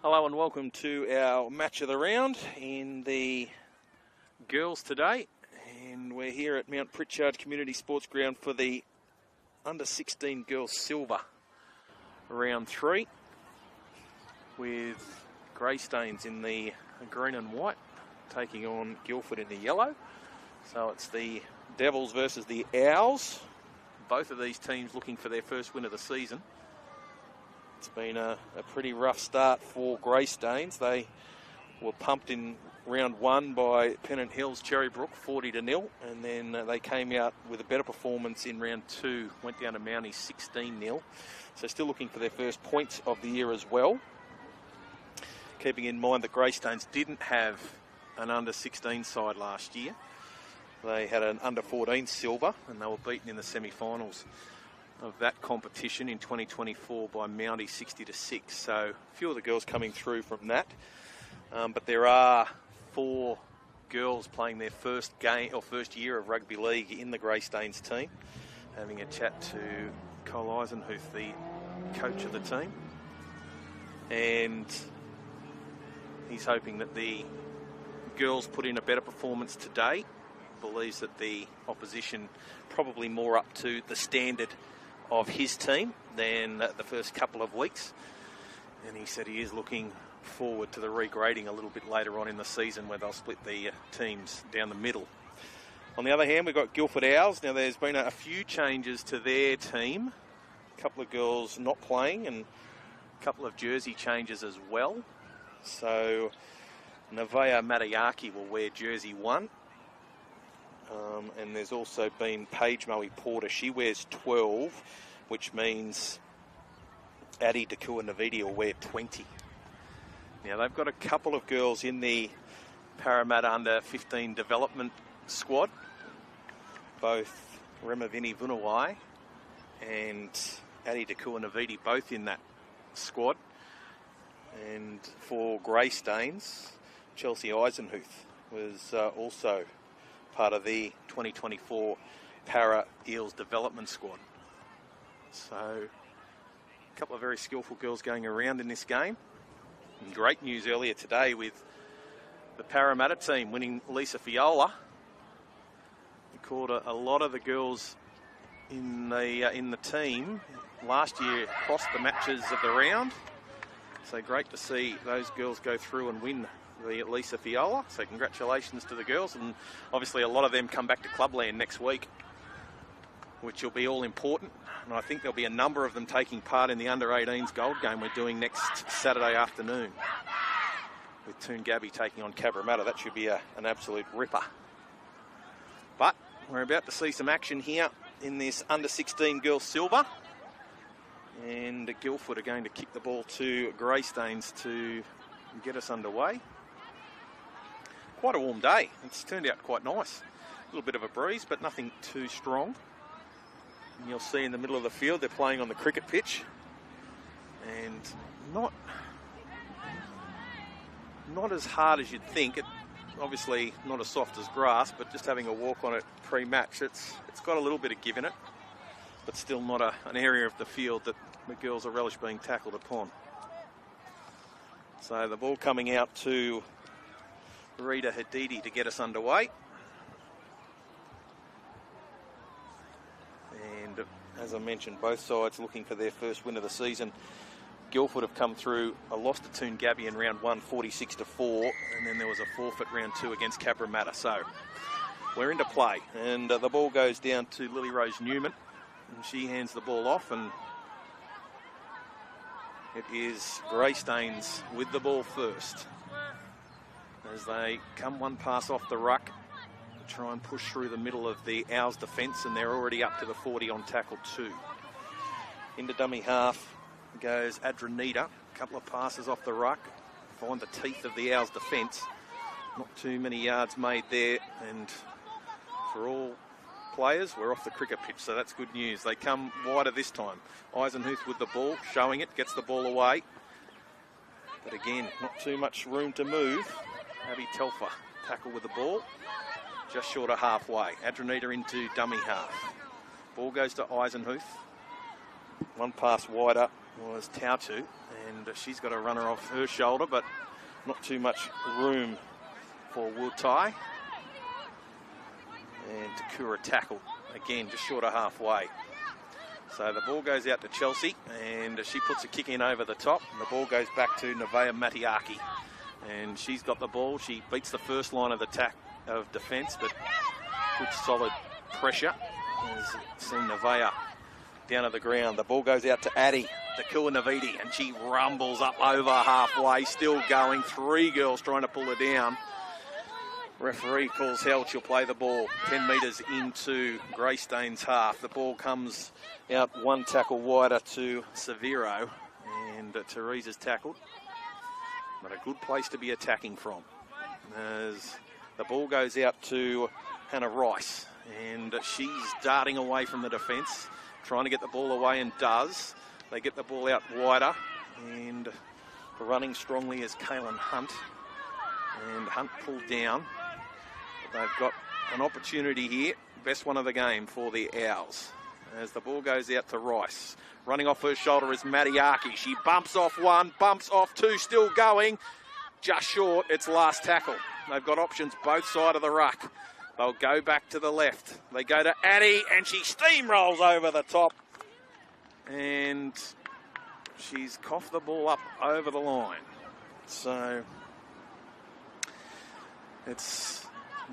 Hello and welcome to our match of the round in the girls today, and we're here at Mount Prichard Community Sports Ground for the under 16 girls silver round 3 with Greystanes in the green and white taking on Guildford in the yellow. So it's the Devils versus the Owls, both of these teams looking for their first win of the season. It's been a pretty rough start for Greystanes. They were pumped in round 1 by Pennant Hills Cherrybrook 40-0, and then they came out with a better performance in round 2, went down to Mounties 16-0. So still looking for their first points of the year as well. Keeping in mind that Greystanes didn't have an under 16 side last year. They had an under 14 silver, and they were beaten in the semi-finals of that competition in 2024 by Mounties 60-6. So a few of the girls coming through from that. But there are 4 girls playing their first game or first year of rugby league in the Greystanes team. Having a chat to Cole Eisenhuth, the coach of the team. And he's hoping that the girls put in a better performance today. Believes that the opposition probably more up to the standard of his team than the first couple of weeks, and he said he is looking forward to the regrading a little bit later on in the season where they'll split the teams down the middle. On the other hand, we've got Guildford Owls. Now there's been a few changes to their team, a couple of girls not playing and a couple of jersey changes as well. So Nevaeh Matayaki will wear jersey 1. And there's also been Paige Moe Porter. She wears 12, which means Addie Dakua Navidi will wear 20. Now, they've got a couple of girls in the Parramatta under 15 development squad, both Remavini Vunawai and Addie Dakua Navidi, both in that squad. And for Greystanes, Chelsea Eisenhuth was also part of the 2024 Para Eels development squad. So a couple of very skillful girls going around in this game. And great news earlier today with the Parramatta team winning Lisa Fiola. We called a lot of the girls in the team last year across the matches of the round. So great to see those girls go through and win the Lisa Fiola. So congratulations to the girls, and obviously a lot of them come back to Clubland next week, which will be all important. And I think there'll be a number of them taking part in the under-18s gold game we're doing next Saturday afternoon with Toongabbie taking on Cabramatta. That should be an absolute ripper. But we're about to see some action here in this under-16 girls silver, and Guildford are going to kick the ball to Greystanes to get us underway. Quite a warm day. It's turned out quite nice. A little bit of a breeze, but nothing too strong. And you'll see in the middle of the field, they're playing on the cricket pitch. And not as hard as you'd think. Obviously not as soft as grass, but just having a walk on it pre-match, it's got a little bit of give in it, but still not an area of the field that the girls are relish being tackled upon. So the ball coming out to Rita Hadidi to get us underway. And as I mentioned, both sides looking for their first win of the season. Guildford have come through a loss to Toongabbie in round 1, 46-4, and then there was a forfeit round 2 against Cabramatta. So we're into play, and the ball goes down to Lily Rose Newman, and she hands the ball off, and it is Greystanes with the ball first as they come one pass off the ruck to try and push through the middle of the Owls defence, and they're already up to the 40 on tackle 2. Into dummy half goes Adranita. A couple of passes off the ruck, find the teeth of the Owls defence. Not too many yards made there, and for all players, we're off the cricket pitch, so that's good news. They come wider this time. Eisenhuth with the ball, showing it, gets the ball away. But again, not too much room to move. Abby Telfer tackle with the ball. Just short of halfway. Adranita into dummy half. Ball goes to Eisenhuth. One pass wider was Tautu, and she's got a runner off her shoulder, but not too much room for Wutai. And Takura tackle, again, just short of halfway. So the ball goes out to Chelsea, and she puts a kick in over the top, and the ball goes back to Nevaeh Matiaki. And she's got the ball. She beats the first line of defence, but good solid pressure. As seen Nevaeh down at the ground. The ball goes out to Addie, Takua Navidi, and she rumbles up over halfway, still going. 3 girls trying to pull her down. Referee calls held. She'll play the ball 10 metres into Greystanes' half. The ball comes out 1 tackle wider to Severo, and Teresa's tackled. But a good place to be attacking from. As the ball goes out to Hannah Rice, and she's darting away from the defence, trying to get the ball away, and does. They get the ball out wider, and running strongly is Kaylin Hunt. And Hunt pulled down. They've got an opportunity here. Best one of the game for the Owls. As the ball goes out to Rice. Running off her shoulder is Matiaki. She bumps off 1, bumps off 2, still going. Just short, it's last tackle. They've got options both sides of the ruck. They'll go back to the left. They go to Addie, and she steamrolls over the top. And she's coughed the ball up over the line. So it's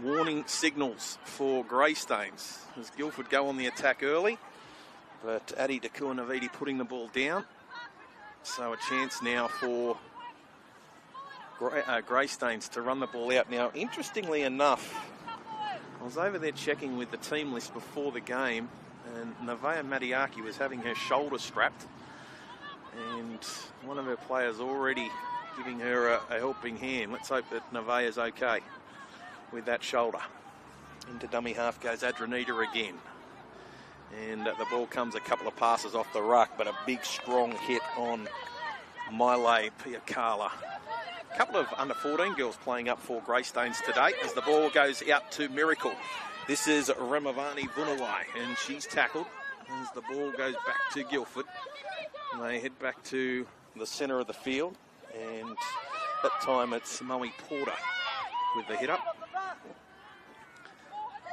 warning signals for Greystanes as Guildford go on the attack early, but Addie Takua Navidi putting the ball down. So a chance now for Greystanes to run the ball out. Now, interestingly enough, I was over there checking with the team list before the game, and Nevaeh Matiaki was having her shoulder strapped, and one of her players already giving her a helping hand. Let's hope that Nevaeh is okay with that shoulder. Into dummy half goes Adranita again. And the ball comes a couple of passes off the ruck, but a big strong hit on Miley Piakala. A couple of under-14 girls playing up for Greystanes today as the ball goes out to Miracle. This is Ramavani Vunawai, and she's tackled as the ball goes back to Guildford. And they head back to the centre of the field, and that time it's Moe Porter with the hit up.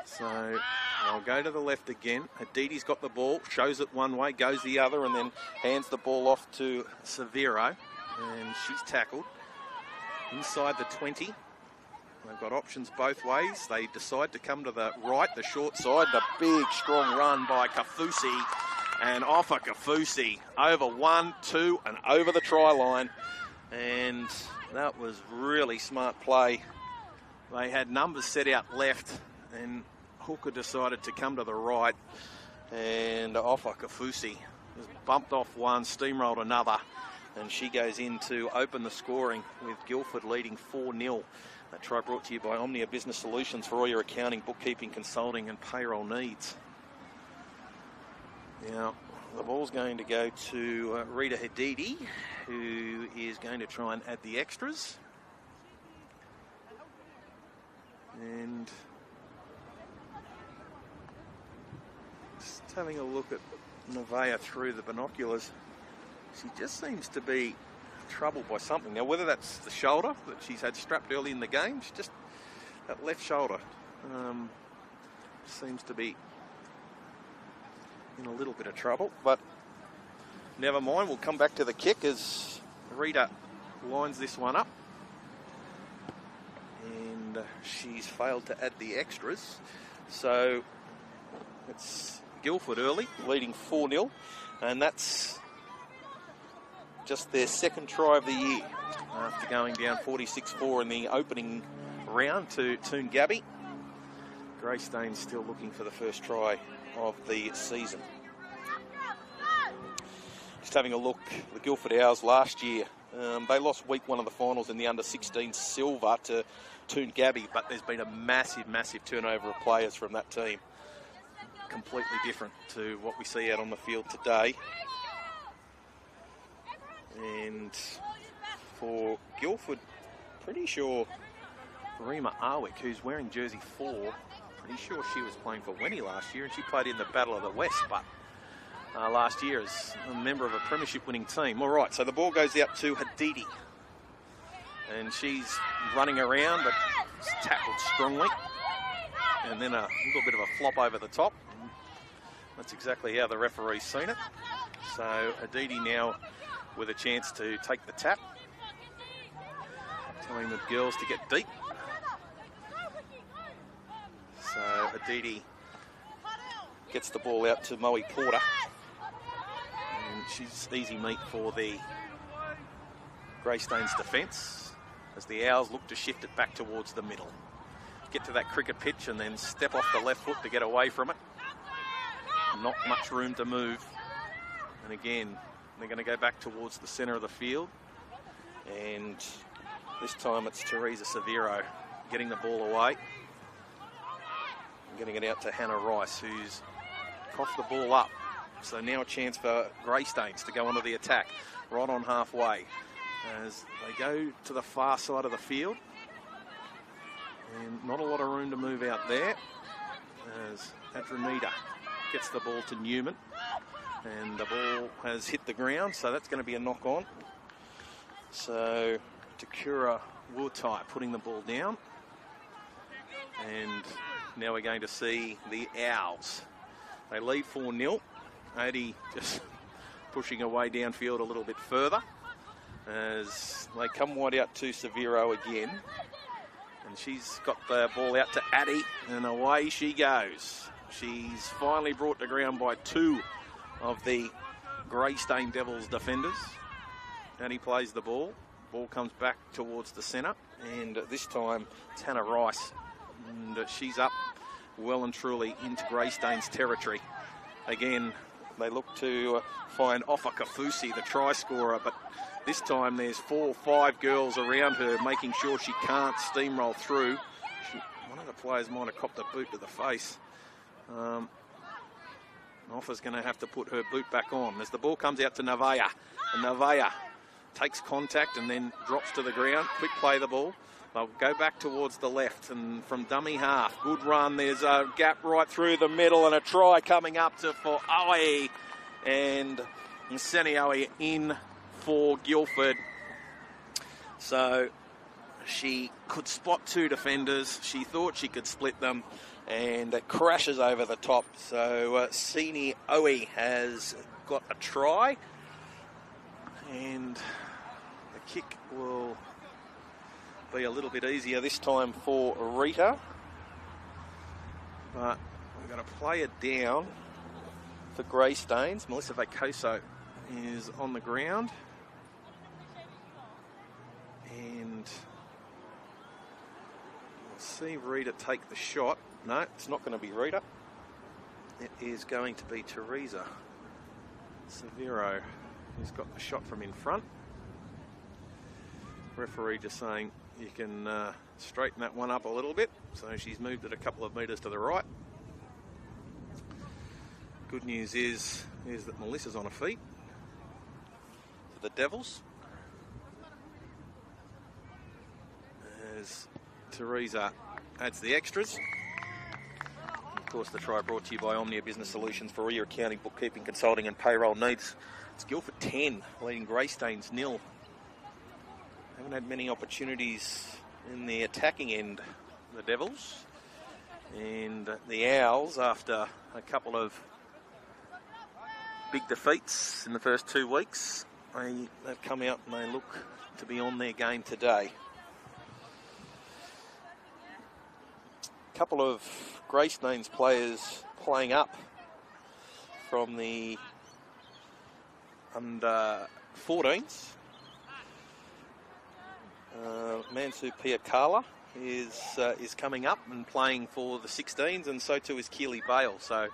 So they'll go to the left again. Adidi's got the ball, shows it one way, goes the other, and then hands the ball off to Severo. And she's tackled inside the 20. They've got options both ways. They decide to come to the right, the short side. The big, strong run by Kafusi. And off of Kafusi. Over 1, 2, and over the try line. And that was really smart play. They had numbers set out left, and Hooker decided to come to the right, and Ofa Kafusi was bumped off 1, steamrolled another, and she goes in to open the scoring with Guildford leading 4-0. That try brought to you by Omnia Business Solutions for all your accounting, bookkeeping, consulting and payroll needs. Now, the ball's going to go to Rita Hadidi, who is going to try and add the extras. And just having a look at Nevaeh through the binoculars, she just seems to be troubled by something. Now, whether that's the shoulder that she's had strapped early in the game, she's just that left shoulder seems to be in a little bit of trouble, but never mind. We'll come back to the kick as Rita lines this one up. And she's failed to add the extras. So it's Guildford early, leading 4-0. And that's just their second try of the year after going down 46-4 in the opening round to Toongabbie. Greystanes still looking for the first try of the season. Just having a look, the Guildford Owls last year, they lost week 1 of the finals in the under-16 silver to Toongabbie, but there's been a massive, massive turnover of players from that team. Completely different to what we see out on the field today. And for Guildford. Pretty sure Rima Arwick, who's wearing jersey 4, pretty sure she was playing for Wenny last year, and she played in the Battle of the West, but last year as a member of a premiership winning team. All right, so the ball goes out to Hadidi, and she's running around, but tackled strongly, and then a little bit of a flop over the top. That's exactly how the referee's seen it. So Hadidi now with a chance to take the tap, telling the girls to get deep. So Hadidi gets the ball out to Moe Porter, and she's easy meat for the Greystanes defence as the Owls look to shift it back towards the middle. Get to that cricket pitch and then step off the left foot to get away from it. Not much room to move. And again, they're going to go back towards the centre of the field. And this time it's Teresa Severo getting the ball away. And getting it out to Hannah Rice, who's coughed the ball up. So now a chance for Greystanes to go onto the attack right on halfway as they go to the far side of the field. And not a lot of room to move out there as Adranita gets the ball to Newman, and the ball has hit the ground, so that's going to be a knock on. So Takura Wutai putting the ball down, and now we're going to see the Owls. They lead 4-0. Adi just pushing away downfield a little bit further as they come wide out to Severo again. And she's got the ball out to Addy, and away she goes. She's finally brought to ground by 2 of the Greystane Devils defenders. Addy plays the ball. Ball comes back towards the centre, and this time it's Hannah Rice. And she's up well and truly into Greystane's territory. Again, they look to find Offa Kafusi, the try scorer, but this time there's 4 or 5 girls around her making sure she can't steamroll through. One of the players might have copped a boot to the face. Offa's going to have to put her boot back on as the ball comes out to Navaya. And Navaya takes contact and then drops to the ground. Quick play the ball. They'll go back towards the left, and from dummy half, good run. There's a gap right through the middle and a try coming up for Owie, and Seni Owie in for Guildford. So she could spot 2 defenders. She thought she could split them, and it crashes over the top. So Seni Owie has got a try, and the kick will be a little bit easier this time for Rita, but we're going to play it down for Greystanes. Melissa Vacoso is on the ground, and we'll see Rita take the shot. No, it's not going to be Rita. It is going to be Teresa Severo who's got the shot from in front. Referee just saying you can straighten that one up a little bit. So she's moved it a couple of metres to the right. Good news is that Melissa's on her feet for the Devils, as Teresa adds the extras. And of course, the try brought to you by Omnia Business Solutions for all your accounting, bookkeeping, consulting and payroll needs. It's Guildford 10, leading Greystanes 0. Haven't had many opportunities in the attacking end, the Devils. And the Owls, after a couple of big defeats in the first 2 weeks, they've come out and they look to be on their game today. A couple of Greystanes players playing up from the under 14s. Mansu Piakala is coming up and playing for the 16s, and so too is Keely Bale. So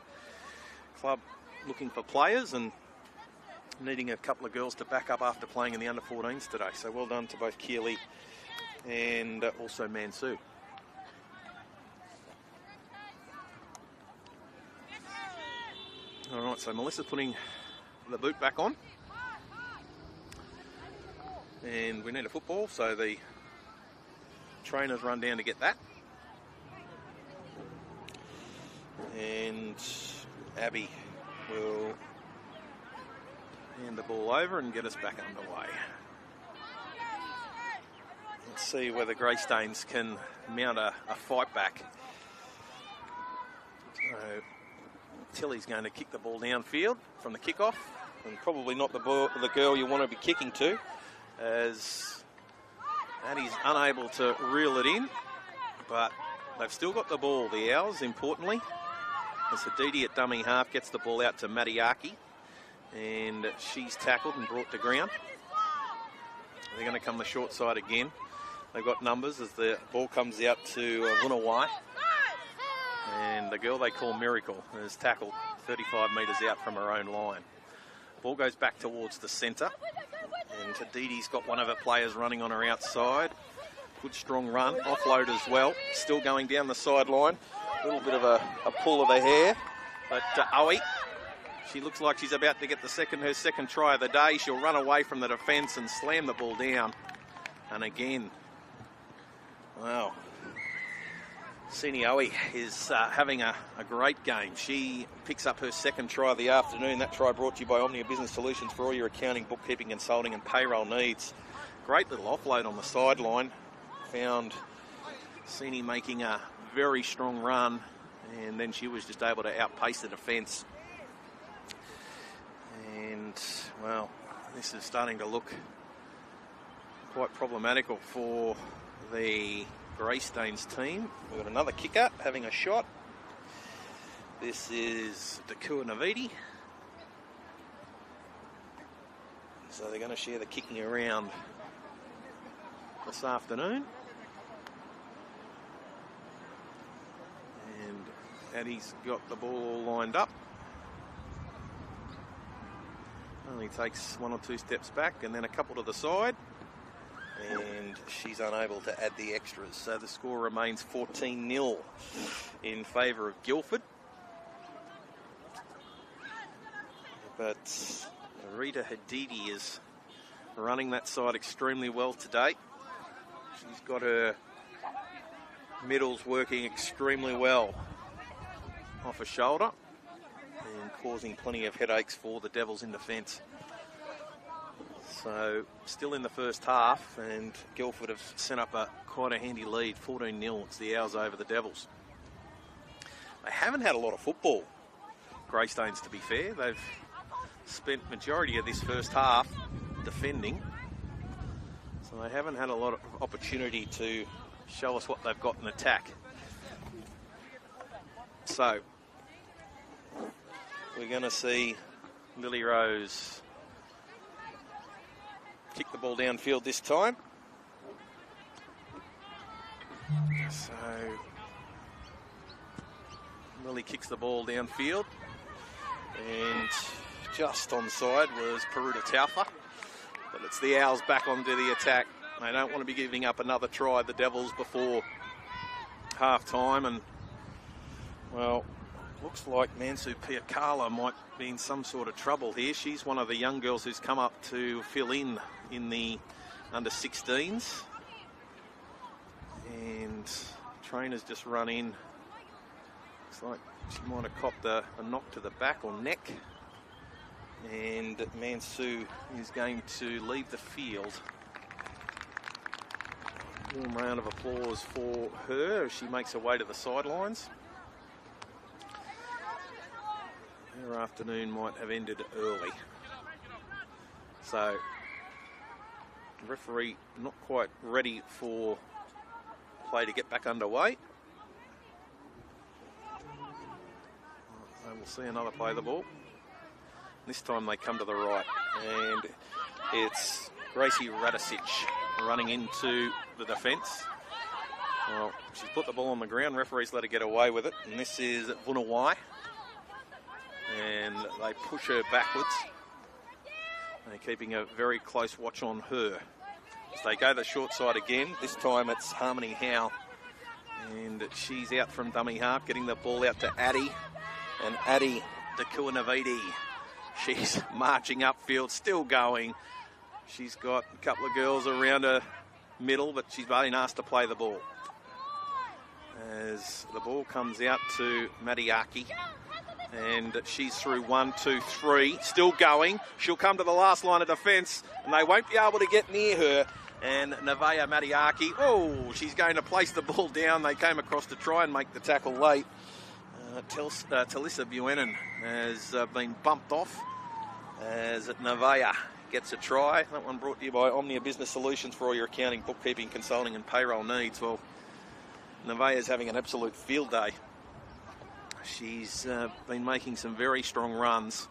club looking for players and needing a couple of girls to back up after playing in the under 14s today. So well done to both Keely and also Mansu. All right, so Melissa's putting the boot back on. and we need a football, so the trainers run down to get that. And Abby will hand the ball over and get us back underway. Let's see whether Greystanes can mount a fight back. So Tilly's going to kick the ball downfield from the kickoff, and probably not the girl you want to be kicking to, as Addie's unable to reel it in, but they've still got the ball, the Owls, importantly. As Hadidi at dummy half gets the ball out to Matiaki, and she's tackled and brought to ground. They're going to come the short side again. They've got numbers as the ball comes out to Wunawai, and the girl they call Miracle is tackled 35 metres out from her own line. Ball goes back towards the centre, and Hadidi's got one of her players running on her outside. Good strong run, offload as well, still going down the sideline. A little bit of a pull of the hair, but Owie, she looks like she's about to get her second try of the day. She'll run away from the defence and slam the ball down. And again, wow, Sini Owie is having a great game. She picks up her second try of the afternoon. That try brought to you by Omnia Business Solutions for all your accounting, bookkeeping, consulting and payroll needs. Great little offload on the sideline. Found Sini making a very strong run, and then she was just able to outpace the defence. And, well, this is starting to look quite problematical for the Greystanes team. We've got another kicker having a shot. This is Dakua Navidi. So they're going to share the kicking around this afternoon. Addie's got the ball all lined up. Only takes one or two steps back and then a couple to the side. And she's unable to add the extras. So the score remains 14-0 in favour of Guildford. But Rita Hadidi is running that side extremely well today. She's got her middles working extremely well off her shoulder and causing plenty of headaches for the Devils in defence. So still in the first half, and Guildford have sent up quite a handy lead, 14-0. It's the Owls over the Devils. They haven't had a lot of football, Greystanes, to be fair. They've spent majority of this first half defending, so they haven't had a lot of opportunity to show us what they've got in attack. So we're going to see Lily Rose kick the ball downfield this time. So Lily kicks the ball downfield, and just onside was Peruta Taufa, but it's the Owls back onto the attack. They don't want to be giving up another try, the Devils, before half-time, and well, looks like Mansu Piakala might be in some sort of trouble here. She's one of the young girls who's come up to fill in the under-16s. And trainers just run in. Looks like she might have copped a knock to the back or neck. And Mansu is going to leave the field. Warm round of applause for her as she makes her way to the sidelines. Her afternoon might have ended early. So, the referee not quite ready for play to get back underway. So we'll see another play of the ball. This time they come to the right, and it's Gracie Radicic running into the defence. Well, she's put the ball on the ground. Referee's let her get away with it, and this is Vunawai. And they push her backwards. They're keeping a very close watch on her. As they go the short side again, this time it's Harmony Howe. And she's out from dummy half, getting the ball out to Addie. And Addie Dakua Navidi, she's marching upfield, still going. She's got a couple of girls around her middle, but she's been asked to play the ball. As the ball comes out to Madiaki, and she's through 1, 2, 3, still going. She'll come to the last line of defence, and they won't be able to get near her. And Nevaeh Madiaki, oh, she's going to place the ball down. They came across to try and make the tackle late. Talissa Buchanan has been bumped off as Nevaeh gets a try. That one brought to you by Omnia Business Solutions for all your accounting, bookkeeping, consulting and payroll needs. Well, Nevaeh is having an absolute field day. She's been making some very strong runs,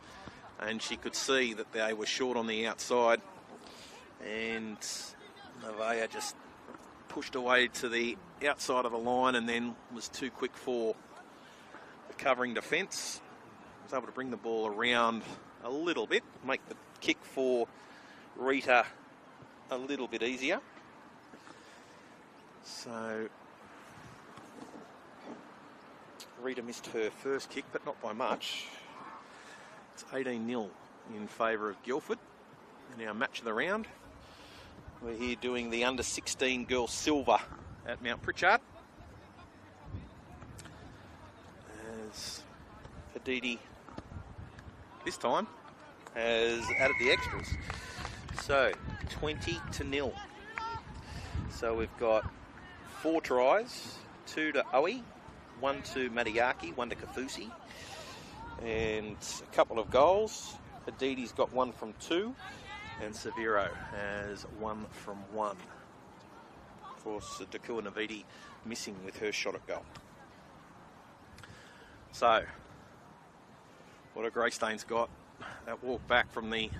and she could see that they were short on the outside, and Nevaeh just pushed away to the outside of the line and then was too quick for the covering defence. Was able to bring the ball around a little bit, make the kick for Rita a little bit easier. So Rita missed her first kick, but not by much. It's 18-0 in favour of Guildford. And our match of the round. We're here doing the under-16 girls silver at Mount Prichard. As Hadidi this time has added the extras. So 20-0. So we've got 4 tries, 2 to Owie, 1 to Madiaki, 1 to Kafusi, and a couple of goals. Hadidi's got 1 from 2, and Severo has 1 from 1. Of course, Dakua Navidi missing with her shot at goal. So, what have Greystanes got? That walk back from the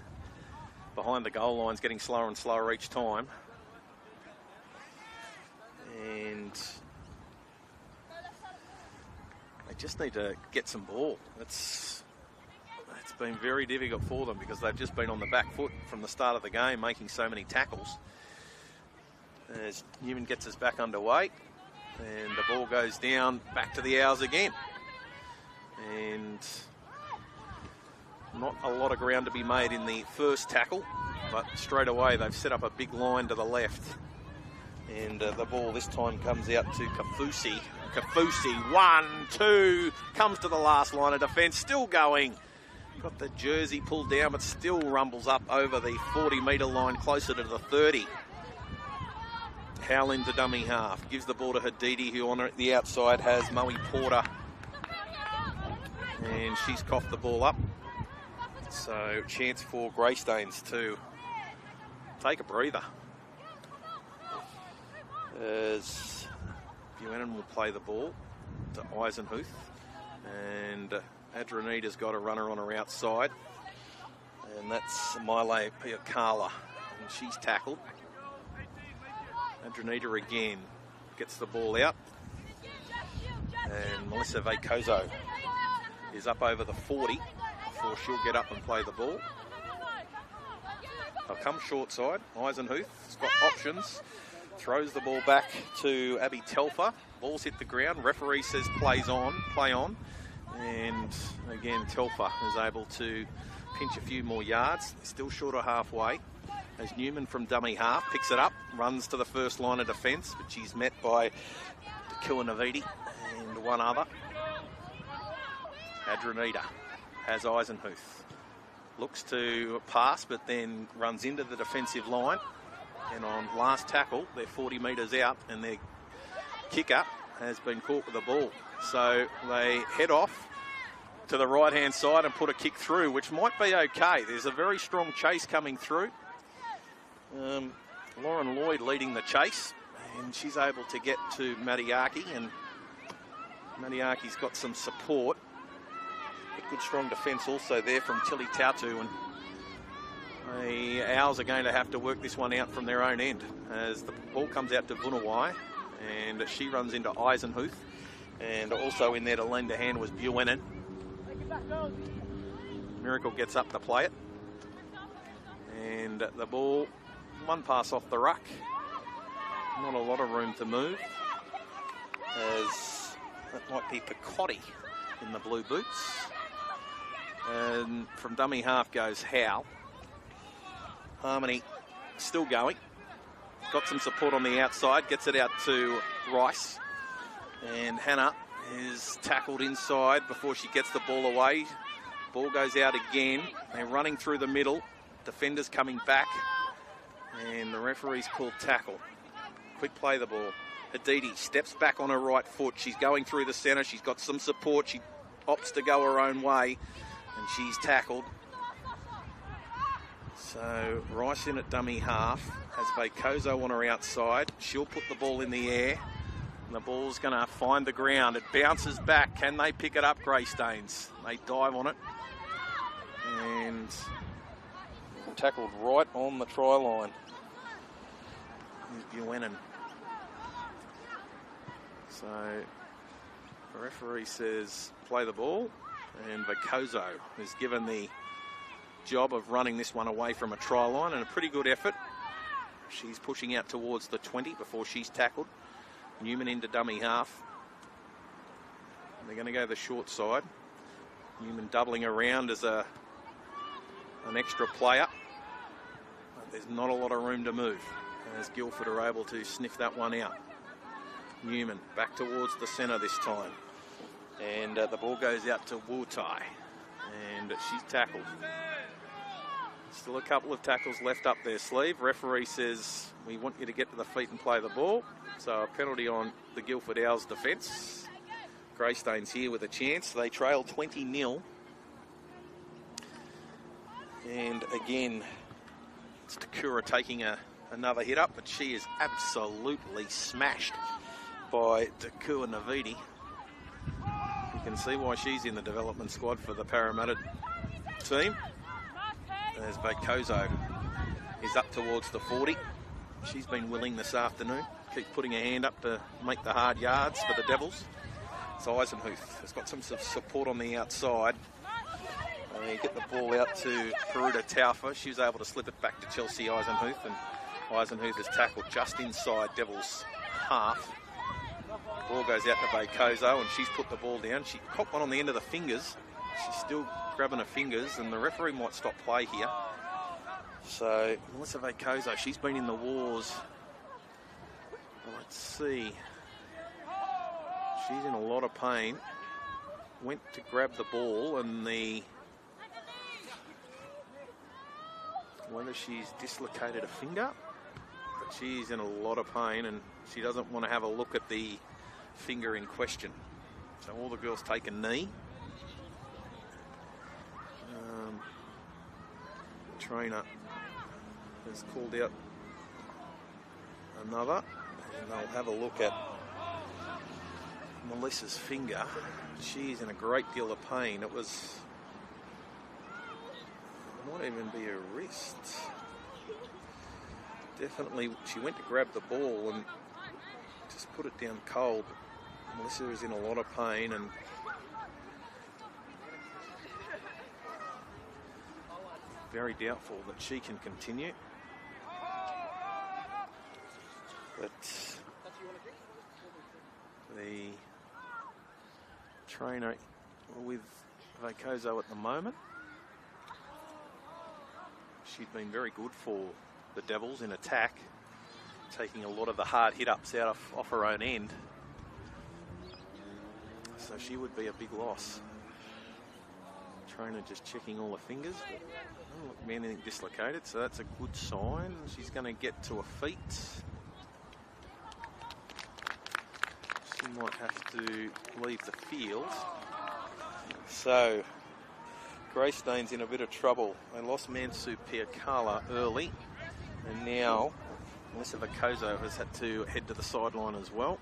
behind the goal line's getting slower and slower each time. And they just need to get some ball. It's been very difficult for them because they've just been on the back foot from the start of the game, making so many tackles. As Newman gets us back underway, and the ball goes down back to the Owls again. And not a lot of ground to be made in the first tackle, but straight away they've set up a big line to the left. And the ball this time comes out to Kafusi. Kafusi, 1, 2, comes to the last line of defence, still going. Got the jersey pulled down, but still rumbles up over the 40-metre line, closer to the 30. Howell into dummy half. Gives the ball to Hadidi, who on the outside has Moe Porter. And she's coughed the ball up. So, chance for Greystanes to take a breather. As Buchanan will play the ball to Eisenhuth. And Adranita's got a runner on her outside. And that's Miley Piakala. And she's tackled. Adranita again gets the ball out. And Melissa Vacozo is up over the 40 before she'll get up and play the ball. They'll come short side. Eisenhuth's got options. Throws the ball back to Abby Telfer. Ball's hit the ground. Referee says play on. And again, Telfer is able to pinch a few more yards. Still short of halfway. As Newman from dummy half picks it up, runs to the first line of defence, but she's met by Dakua Navidi and one other. Adranita has Eisenhuth. Looks to pass, but then runs into the defensive line. And on last tackle, they're 40 metres out, and their kicker has been caught with the ball. So they head off to the right-hand side and put a kick through, which might be okay. There's a very strong chase coming through. Lauren Lloyd leading the chase, and she's able to get to Madiaki, and Madiaki's got some support. A good strong defence also there from Tilly Tautu, and the Owls are going to have to work this one out from their own end as the ball comes out to Vunawai, and she runs into Eisenhuth, and also in there to lend a hand was Buchanan. Miracle gets up to play it, and the ball, one pass off the ruck, not a lot of room to move, as that might be Picotti in the blue boots. And from dummy half goes Howe. Harmony still going. Got some support on the outside, gets it out to Rice. And Hannah is tackled inside before she gets the ball away. Ball goes out again. They're running through the middle. Defenders coming back. And the referee's called tackle. Quick play the ball. Hadidi steps back on her right foot. She's going through the centre. She's got some support. She opts to go her own way. And she's tackled. So Rice in at dummy half. Has Vacozo on her outside. She'll put the ball in the air. And the ball's going to find the ground. It bounces back. Can they pick it up, Greystanes? They dive on it. And tackled right on the try line. Here's Buchanan. So the referee says play the ball. And Vacozo is given the job of running this one away from a try line, and a pretty good effort. She's pushing out towards the 20 before she's tackled. Newman into dummy half. They're going to go the short side. Newman doubling around as an extra player. But there's not a lot of room to move as Guildford are able to sniff that one out. Newman back towards the centre this time. And the ball goes out to Wutai. And she's tackled. Still a couple of tackles left up their sleeve. Referee says, we want you to get to the feet and play the ball. So a penalty on the Guildford Owls defence. Greystanes here with a chance. They trail 20-0. And again, it's Takura taking another hit up, but she is absolutely smashed by Takura Navidi. You can see why she's in the development squad for the Parramatta team. As Vacozo is up towards the 40. She's been willing this afternoon. Keeps putting her hand up to make the hard yards for the Devils. So Eisenhuth has got some support on the outside. They get the ball out to Peruta Taufa. She was able to slip it back to Chelsea Eisenhuth, and Eisenhuth is tackled just inside Devils half. Ball goes out to Vacozo, and she's put the ball down. She caught one on the end of the fingers. She's still grabbing her fingers, and the referee might stop play here. So Melissa Vacozo, she's been in the wars. Let's see. She's in a lot of pain. Went to grab the ball, and whether she's dislocated a finger, but she's in a lot of pain, and she doesn't want to have a look at the finger in question. So all the girls take a knee. Trainer has called out another, and they'll have a look at Melissa's finger. She's in a great deal of pain. It might even be her wrist. Definitely, she went to grab the ball and just put it down cold. Melissa is in a lot of pain, and very doubtful that she can continue. But the trainer with Vacozo at the moment, she'd been very good for the Devils in attack, taking a lot of the hard hit-ups out off her own end. So she would be a big loss. Trainer just checking all the fingers, but doesn't look to be anything dislocated, so that's a good sign. She's going to get to her feet. She might have to leave the field. So Greystanes in a bit of trouble. They lost Mansu Piakala early, and now Melissa Vacozo has had to head to the sideline as well.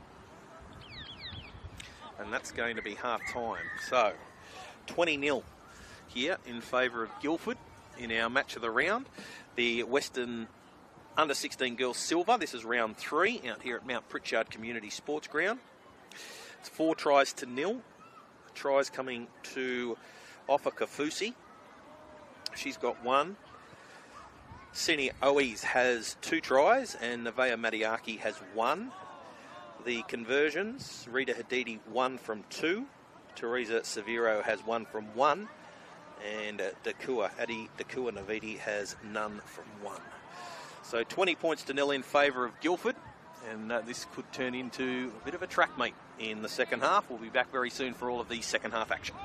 And that's going to be half-time. So 20-0 here in favour of Guildford in our match of the round. The Western Under-16 Girls Silver. This is round 3 out here at Mount Prichard Community Sports Ground. It's 4 tries to 0. Tries coming to Offa Kafusi. She's got 1. Sini Oes has 2 tries, and Nevaeh Madiaki has 1. The conversions, Rita Hadidi 1 from 2. Teresa Severo has 1 from 1. And Adi Dakua Navidi has none from 1. So 20 points to 0 in favour of Guildford, and this could turn into a bit of a track meet in the second half. We'll be back very soon for all of the second half action.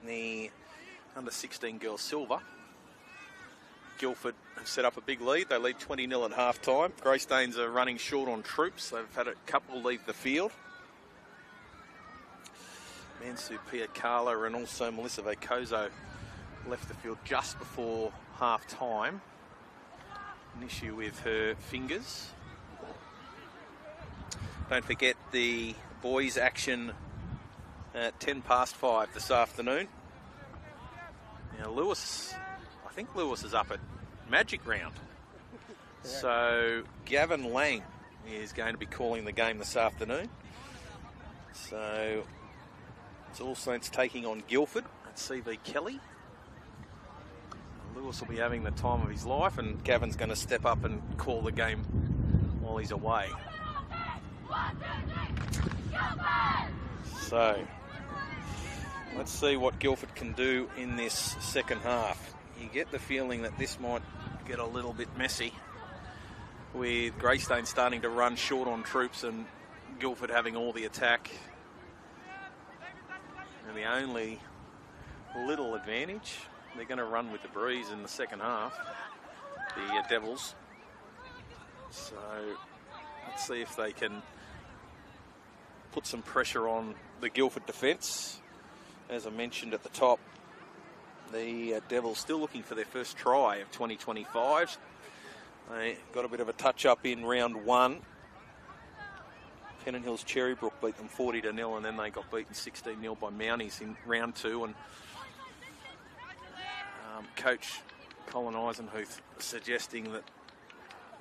the under-16 girls silver. Guildford have set up a big lead. They lead 20-0 at half-time. Greystanes are running short on troops. They've had a couple leave the field. Mansu Piakala and also Melissa Vacozo left the field just before half-time. An issue with her fingers. Don't forget the boys' action at 5:10 this afternoon. Now I think Lewis is up at Magic Round. So Gavin Lang is going to be calling the game this afternoon. So it's All Saints taking on Guildford at CV Kelly. Lewis will be having the time of his life, and Gavin's going to step up and call the game while he's away. So let's see what Guildford can do in this second half. You get the feeling that this might get a little bit messy, with Greystanes starting to run short on troops and Guildford having all the attack. And the only little advantage, they're going to run with the breeze in the second half, the Devils. So let's see if they can put some pressure on the Guildford defence. As I mentioned at the top, the Devils still looking for their first try of 2025. They got a bit of a touch-up in round 1. Pennant Hills Cherrybrook beat them 40-0, and then they got beaten 16-0 by Mounties in round 2. And Coach Colin Eisenhuth suggesting that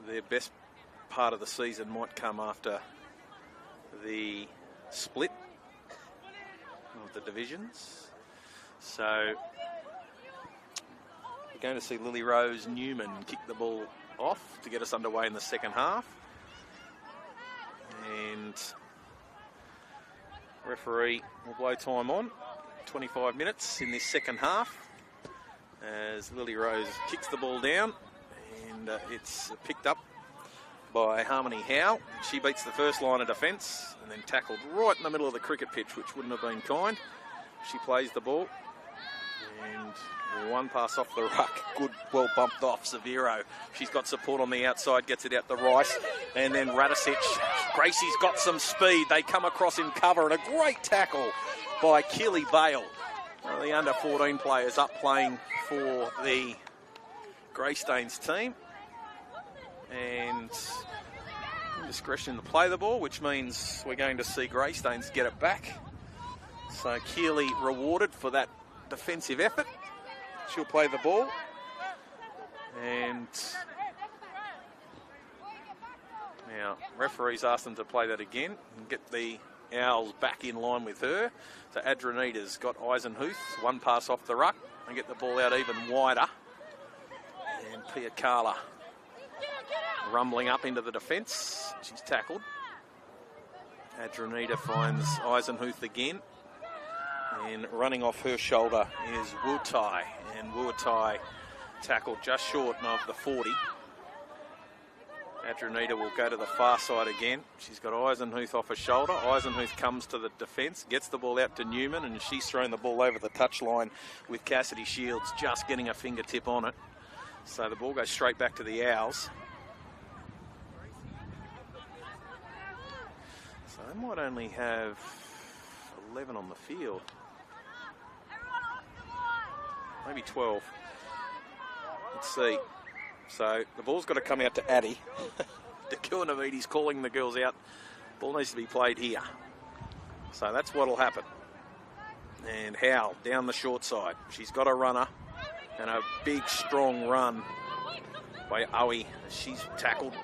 their best part of the season might come after the split of the divisions. So we're going to see Lily Rose Newman kick the ball off to get us underway in the second half. And referee will blow time on. 25 minutes in this second half as Lily Rose kicks the ball down, and it's picked up by Harmony Howe. She beats the first line of defence and then tackled right in the middle of the cricket pitch, which wouldn't have been kind. She plays the ball, and one pass off the ruck, good, well bumped off Severo. She's got support on the outside, gets it out to Rice, and then Radicic. Gracie's got some speed. They come across in cover, and a great tackle by Keely Bale. The under-14 players up playing for the Greystanes team. And discretion to play the ball, which means we're going to see Greystanes get it back. So Keely rewarded for that defensive effort. She'll play the ball. And now referees asked them to play that again and get the Owls back in line with her. So Adranita's got Eisenhuth, one pass off the ruck, and get the ball out even wider. And Piakala rumbling up into the defence. She's tackled. Adranita finds Eisenhuth again. And running off her shoulder is Wutai. And Wutai tackled just short of the 40. Adranita will go to the far side again. She's got Eisenhuth off her shoulder. Eisenhuth comes to the defence, gets the ball out to Newman, and she's thrown the ball over the touchline with Cassidy Shields just getting a fingertip on it. So the ball goes straight back to the Owls. So they might only have 11 on the field. Maybe 12. Let's see. So the ball's got to come out to Addy. Dakuanavidi's calling the girls out. Ball needs to be played here. So that's what'll happen. And Howe down the short side. She's got a runner and a big strong run by Owie. She's tackled.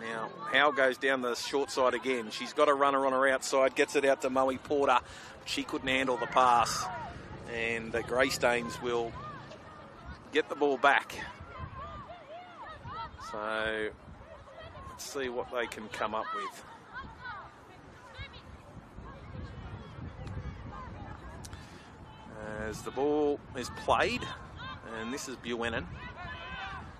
Now Howe goes down the short side again. She's got a runner on her outside, gets it out to Moe Porter. She couldn't handle the pass. And the Greystanes will get the ball back. So let's see what they can come up with. As the ball is played, and this is Buchanan.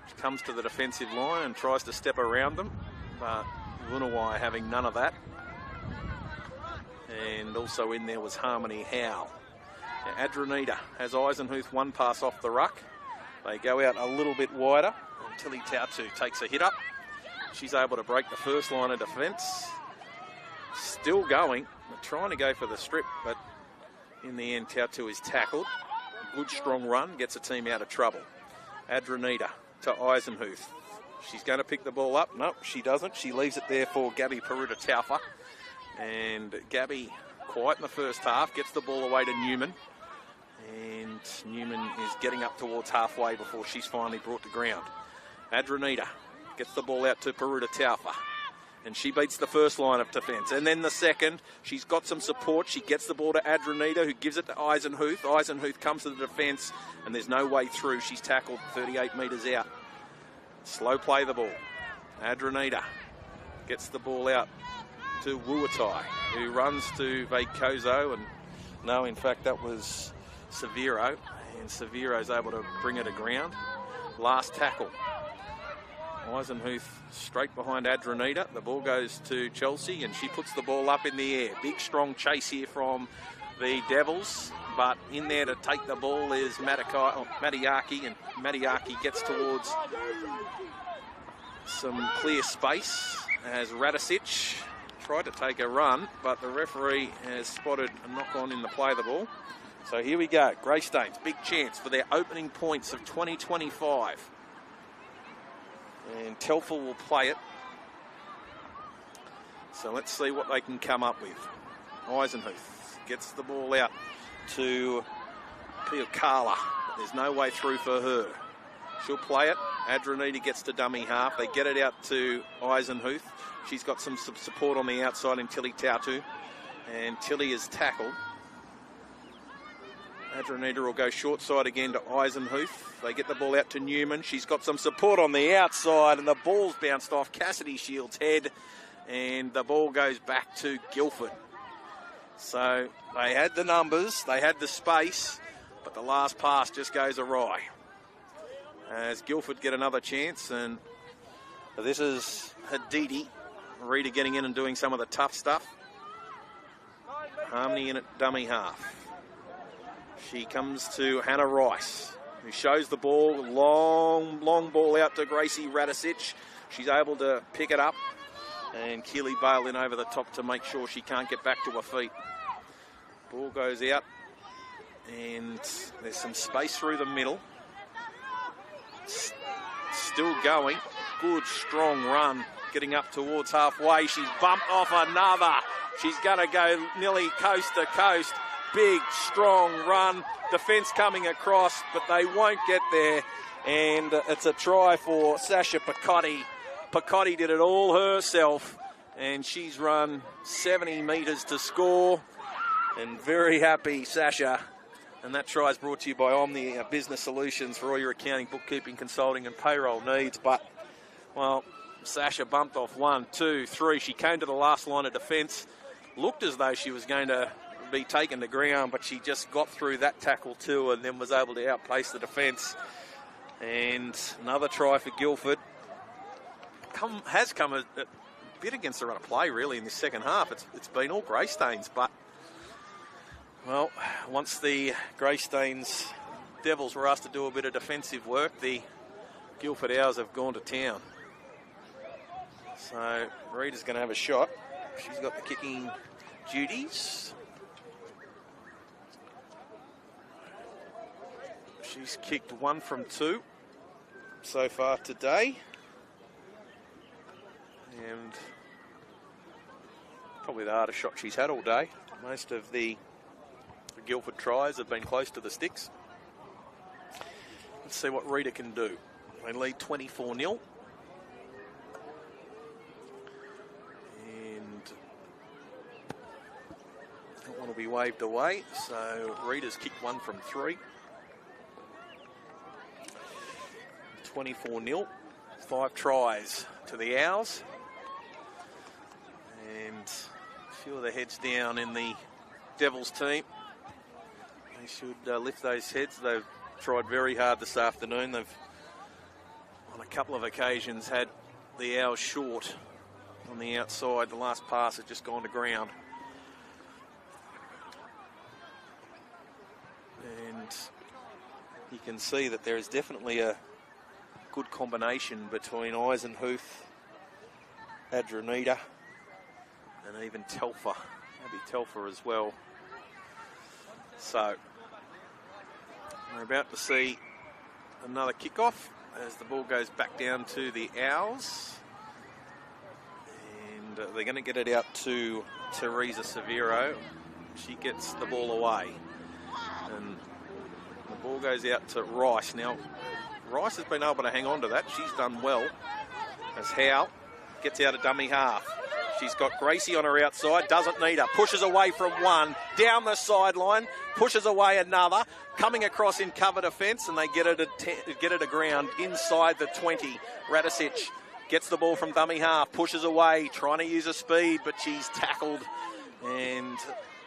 She comes to the defensive line and tries to step around them, but Wunawai having none of that. And also in there was Harmony Howe. Adranita has Eisenhuth one pass off the ruck. They go out a little bit wider. And Tilly Tautu takes a hit up. She's able to break the first line of defence. Still going. They're trying to go for the strip, but in the end, Tautu is tackled. Good strong run, gets a team out of trouble. Adranita to Eisenhuth. She's going to pick the ball up. No, she doesn't. She leaves it there for Gabby Peruta-Taufa. And Gabby, quiet in the first half, gets the ball away to Newman. And Newman is getting up towards halfway before she's finally brought to ground. Adranita gets the ball out to Peruta-Taufa. And she beats the first line of defence. And then the second, she's got some support. She gets the ball to Adranita, who gives it to Eisenhuth. Eisenhuth comes to the defence, and there's no way through. She's tackled 38 metres out. Slow play the ball. Adranita gets the ball out to Wuatai, who runs to Vacozo. And no, in fact, that was Severo. And Severo's able to bring it to ground. Last tackle. Eisenhuth straight behind Adranita. The ball goes to Chelsea and she puts the ball up in the air. Big strong chase here from the Devils, but in there to take the ball is Matiaki, and Matiaki gets towards some clear space as Radicic tried to take a run, but the referee has spotted a knock on in the play of the ball. So here we go. Greystanes, big chance for their opening points of 2025. And Telford will play it. So let's see what they can come up with. Eisenhuth gets the ball out to Piokala. There's no way through for her. She'll play it. Adranita gets to dummy half. They get it out to Eisenhuth. She's got some support on the outside in Tilly Tautu. And Tilly is tackled. Adranita will go short side again to Eisenhuth. They get the ball out to Newman. She's got some support on the outside, and the ball's bounced off Cassidy Shield's head, and the ball goes back to Guildford. So they had the numbers, they had the space, but the last pass just goes awry. As Guildford get another chance, and this is Hadidi. Rita getting in and doing some of the tough stuff. Harmony in at dummy half. She comes to Hannah Rice, who shows the ball, long ball out to Gracie Radicic. She's able to pick it up, and Keely Bale in over the top to make sure she can't get back to her feet. Ball goes out, and there's some space through the middle. Still going, good strong run, getting up towards halfway. She's bumped off another. She's going to go nearly coast to coast. Big, strong run. Defence coming across, but they won't get there. And it's a try for Sasha Picotti. Picotti did it all herself, and she's run 70 metres to score. And very happy, Sasha. And that try is brought to you by Omni Business Solutions for all your accounting, bookkeeping, consulting, and payroll needs. But, well, Sasha bumped off 1, 2, 3. She came to the last line of defence. Looked as though she was going to be taken to ground, but she just got through that tackle too and then was able to outpace the defence. And another try for Guildford. Has come a bit against the run of play really in this second half. It's been all Greystanes, but well, once the Greystanes Devils were asked to do a bit of defensive work, the Guildford Owls have gone to town. So Rita's going to have a shot. She's got the kicking duties. She's kicked 1 from 2 so far today. And probably the hardest shot she's had all day. Most of the Guildford tries have been close to the sticks. Let's see what Rita can do. They lead 24-0. And that one will be waved away. So Rita's kicked 1 from 3. 24-0, 5 tries to the Owls. And a few of the heads down in the Devils team. They should lift those heads. They've tried very hard this afternoon. They've, on a couple of occasions, had the Owls short on the outside. The last pass had just gone to ground. you can see that there is definitely a good combination between Eisenhuth, Adranita, and even Telfer, maybe Telfer as well. So we're about to see another kickoff as the ball goes back down to the Owls. And they're going to get it out to Teresa Severo. She gets the ball away. And the ball goes out to Rice. Now, Rice has been able to hang on to that. She's done well. As Howe gets out a dummy half. She's got Gracie on her outside, doesn't need her. Pushes away from one, down the sideline, pushes away another, coming across in cover defence, and they get it to ground inside the 20. Radicic gets the ball from dummy half, pushes away, trying to use her speed, but she's tackled. And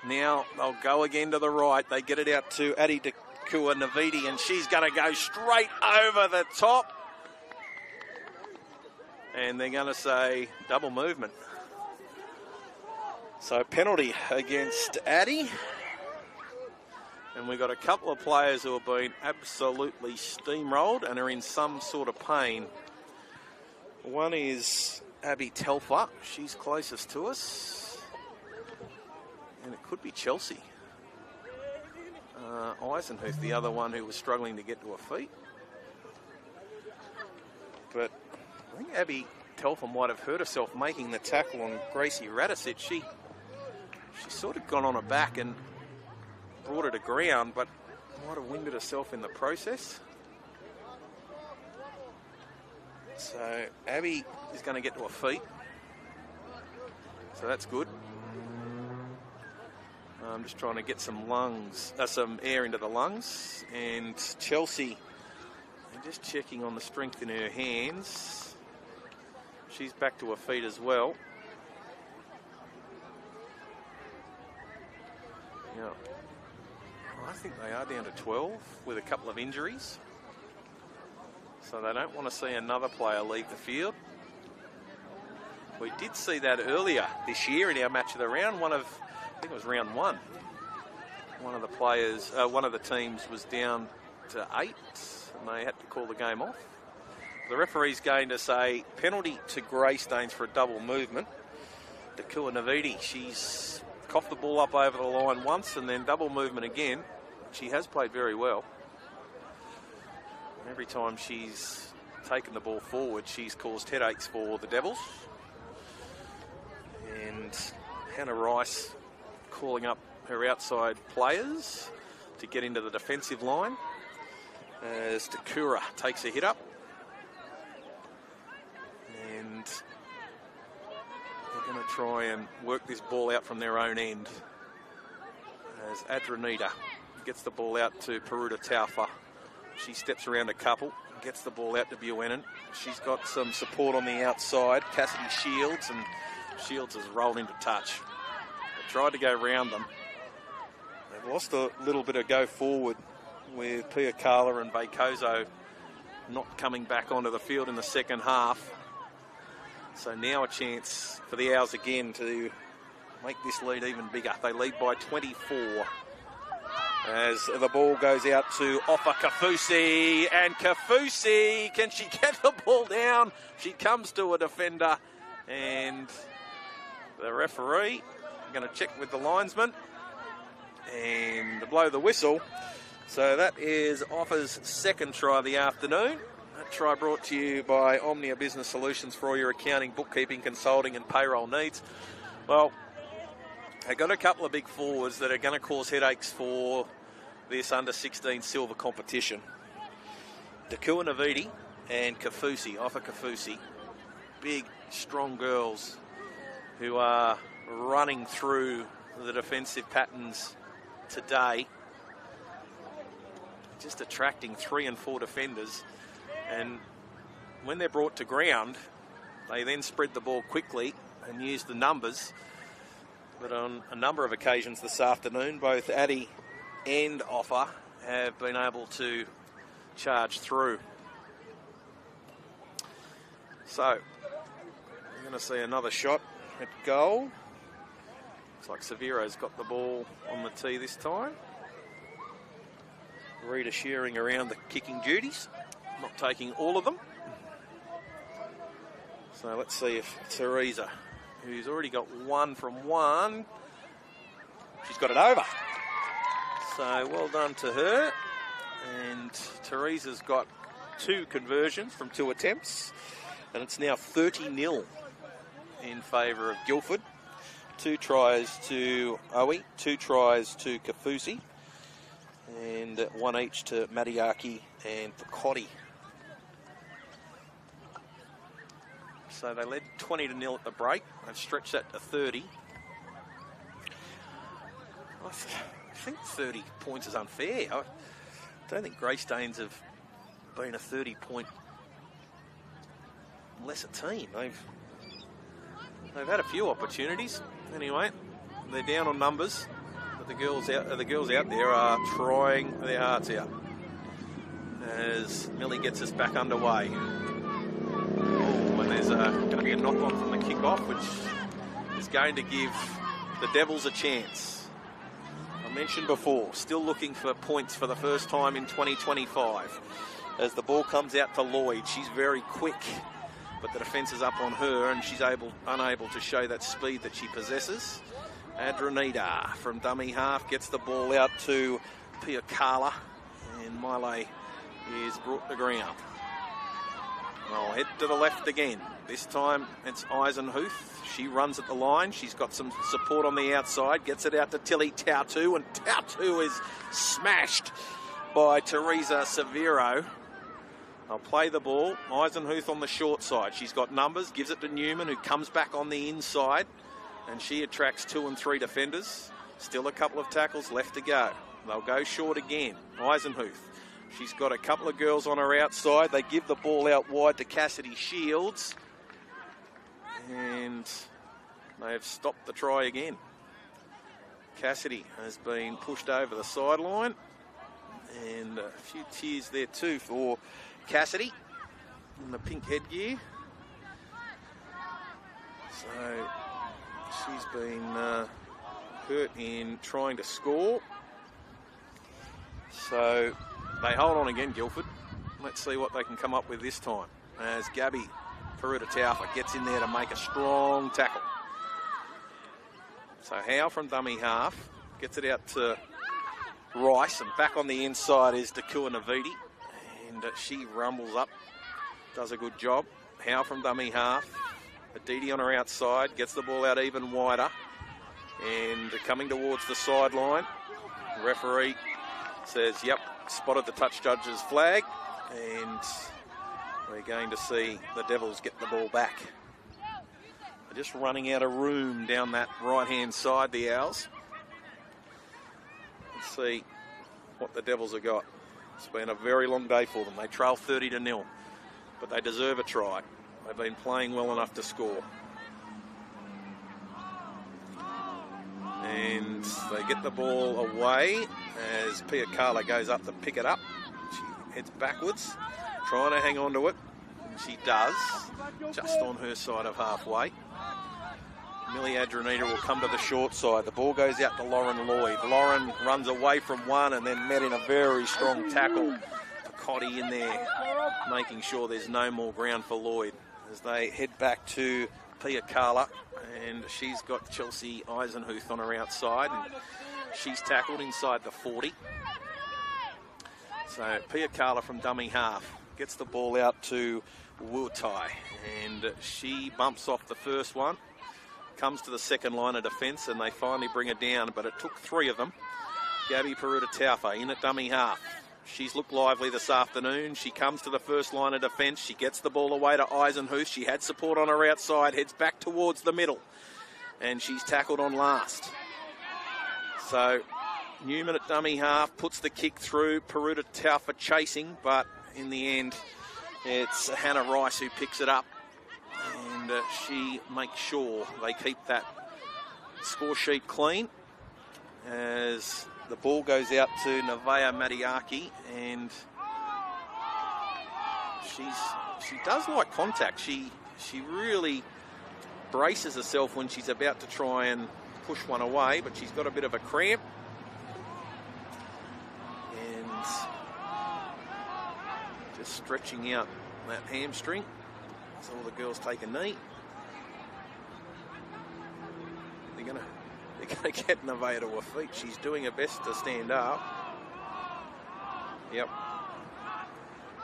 now they'll go again to the right. They get it out to Adi Dakua Navidi, and she's going to go straight over the top. And they're going to say double movement. So penalty against Addy. And we've got a couple of players who have been absolutely steamrolled and are in some sort of pain. One is Abby Telfer. She's closest to us. And it could be Chelsea. Eisenhuth, the other one who was struggling to get to her feet. But I think Abby Telfer might have hurt herself making the tackle on Gracie Radicic. She's sort of gone on her back and brought her to ground, but might have winded herself in the process. So Abby is going to get to her feet. So that's good. I'm just trying to get some air into the lungs. And Chelsea, I'm just checking on the strength in her hands. She's back to her feet as well. Yeah. I think they are down to 12 with a couple of injuries. So they don't want to see another player leave the field. We did see that earlier this year in our match of the round. I think it was round 1. One of the teams was down to 8 and they had to call the game off. The referee's going to say penalty to Greystanes for a double movement. Dakua Navidi, she's coughed the ball up over the line once and then double movement again. She has played very well. Every time she's taken the ball forward, she's caused headaches for the Devils. And Hannah Rice calling up her outside players to get into the defensive line as Takura takes a hit up. And they're going to try and work this ball out from their own end as Adranita gets the ball out to Peruta Taufa. She steps around a couple, gets the ball out to Buchanan. She's got some support on the outside, Cassidy Shields, and Shields has rolled into touch. They tried to go round them. They've lost a little bit of go forward with Piakala and Vacozo not coming back onto the field in the second half. So now a chance for the Owls again to make this lead even bigger. They lead by 24 as the ball goes out to Offa Kafusi. And Kafusi, can she get the ball down? She comes to a defender and the referee going to check with the linesman and blow the whistle. So that is Offa's second try of the afternoon. That try brought to you by Omnia Business Solutions for all your accounting, bookkeeping, consulting and payroll needs. Well, they've got a couple of big forwards that are going to cause headaches for this under-16 silver competition. Dakua Navidi and Kafusi, Offa Kafusi. Big, strong girls who are running through the defensive patterns today. Just attracting 3 and 4 defenders. And when they're brought to ground, they then spread the ball quickly and use the numbers. But on a number of occasions this afternoon, both Addy and Offa have been able to charge through. So, we're going to see another shot at goal. Looks like Severo's got the ball on the tee this time. Rita sharing around the kicking duties, not taking all of them. So let's see if Teresa, who's already got 1 from 1, she's got it over. So well done to her. And Teresa's got 2 conversions from 2 attempts. And it's now 30-0 in favour of Guildford. 2 tries to Owie, 2 tries to Kafusi, and 1 each to Madiaki and Picotti. So they led 20-0 at the break. They've stretched that to 30. I think 30 points is unfair. I don't think Greystanes have been a 30-point lesser team. They've had a few opportunities. Anyway, they're down on numbers, but the girls out there are trying their hearts out as Millie gets us back underway. And there's going to be a knock on from the kickoff, which is going to give the Devils a chance. I mentioned before, still looking for points for the first time in 2025. As the ball comes out to Lloyd, she's very quick, but the defence is up on her and she's unable to show that speed that she possesses. Adranita from dummy half gets the ball out to Piakala, and Miley is brought to ground. I'll head to the left again. This time it's Eisenhuth. She runs at the line. She's got some support on the outside. Gets it out to Tilly Tautu, and Tautu is smashed by Teresa Severo. I'll play the ball. Eisenhuth on the short side. She's got numbers. Gives it to Newman, who comes back on the inside. And she attracts 2 and 3 defenders. Still a couple of tackles left to go. They'll go short again. Eisenhuth. She's got a couple of girls on her outside. They give the ball out wide to Cassidy Shields. And they have stopped the try again. Cassidy has been pushed over the sideline. And a few tears there too for Cassidy in the pink headgear. So she's been hurt in trying to score. So they hold on again, Guildford. Let's see what they can come up with this time. As Gabby Peruta-Taufa gets in there to make a strong tackle. So Howe from dummy half gets it out to Rice, and back on the inside is Dakua Navidi, and she rumbles up, does a good job. Howe from dummy half, Aditi on her outside, gets the ball out even wider, and coming towards the sideline, referee says, yep, spotted the touch judge's flag, and we're going to see the Devils get the ball back. They're just running out of room down that right-hand side, the Owls. Let's see what the Devils have got. It's been a very long day for them. They trail 30-0, but they deserve a try. They've been playing well enough to score. And they get the ball away as Piakala goes up to pick it up. She heads backwards, trying to hang on to it. She does, just on her side of halfway. Millie Adranita will come to the short side. The ball goes out to Lauren Lloyd. Lauren runs away from one and then met in a very strong tackle. Picotti in there, making sure there's no more ground for Lloyd as they head back to Piakala, and she's got Chelsea Eisenhuth on her outside, and she's tackled inside the 40. So Piakala from dummy half gets the ball out to Wutai, and she bumps off the first one, comes to the second line of defence, and they finally bring her down, but it took 3 of them. Gabby Peruta-Taufa in at dummy half. She's looked lively this afternoon. She comes to the first line of defence. She gets the ball away to Eisenhuth. She had support on her outside, heads back towards the middle, and she's tackled on last. So Newman at dummy half puts the kick through. Peruta-Taufa chasing, but in the end, it's Hannah Rice who picks it up, and she makes sure they keep that score sheet clean as the ball goes out to Nevaeh Madiaki, and she does like contact. She really braces herself when she's about to try and push one away, but she's got a bit of a cramp. And stretching out that hamstring. So all the girls take a knee. They're gonna get Nevaeh to her feet. She's doing her best to stand up. Yep.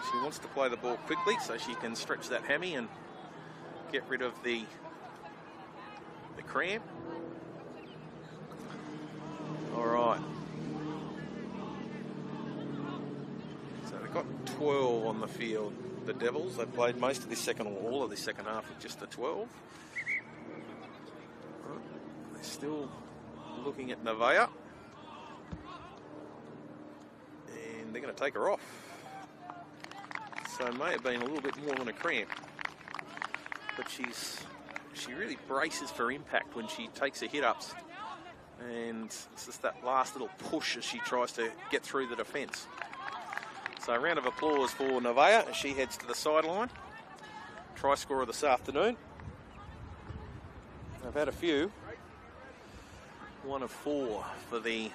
She wants to play the ball quickly so she can stretch that hammy and get rid of the cramp. All right. So they've got 12 on the field, the Devils. They've played most of this second, or all of this second half with just the 12. They're still looking at Nevaeh. And they're going to take her off. So it may have been a little bit more than a cramp. But she really braces for impact when she takes her hit-ups. And it's just that last little push as she tries to get through the defence. So a round of applause for Nevaeh as she heads to the sideline. Try scorer this afternoon. I've had a few. 1 of 4 for the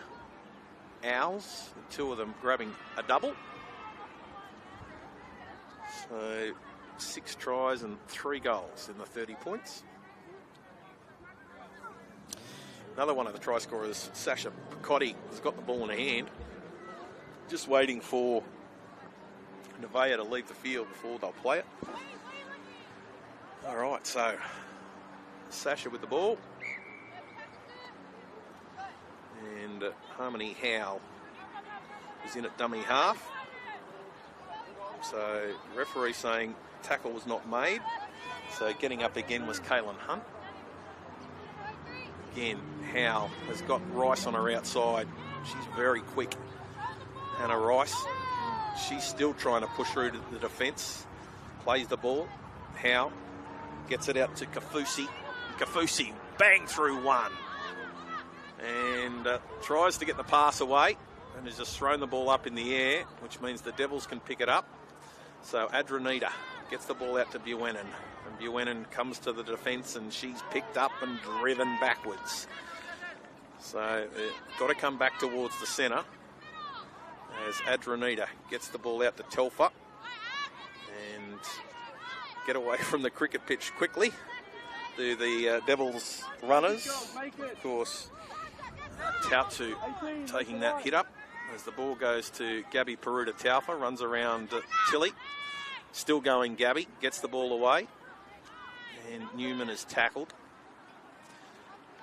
Owls. 2 of them grabbing a double. So 6 tries and 3 goals in the 30 points. Another one of the try scorers, Sasha Prichard, has got the ball in her hand. Just waiting for Nevaeh to leave the field before they'll play it. All right, so Sasha with the ball. And Harmony Howe is in at dummy half. So referee saying tackle was not made. So getting up again was Kaylin Hunt. Again, Howe has got Rice on her outside. She's very quick. Hannah Rice, she's still trying to push through to the defence. Plays the ball. Howe gets it out to Kafusi. Kafusi, bang through one. And tries to get the pass away. And has just thrown the ball up in the air, which means the Devils can pick it up. So Adranita gets the ball out to Buchanan. And Buchanan comes to the defence and she's picked up and driven backwards. So got to come back towards the centre as Adranita gets the ball out to Telfer and get away from the cricket pitch quickly. Do the Devils runners. Of course, Tautu taking that hit up as the ball goes to Gabby Peruta-Taufa, runs around Tilly. Still going Gabby, gets the ball away. And Newman is tackled.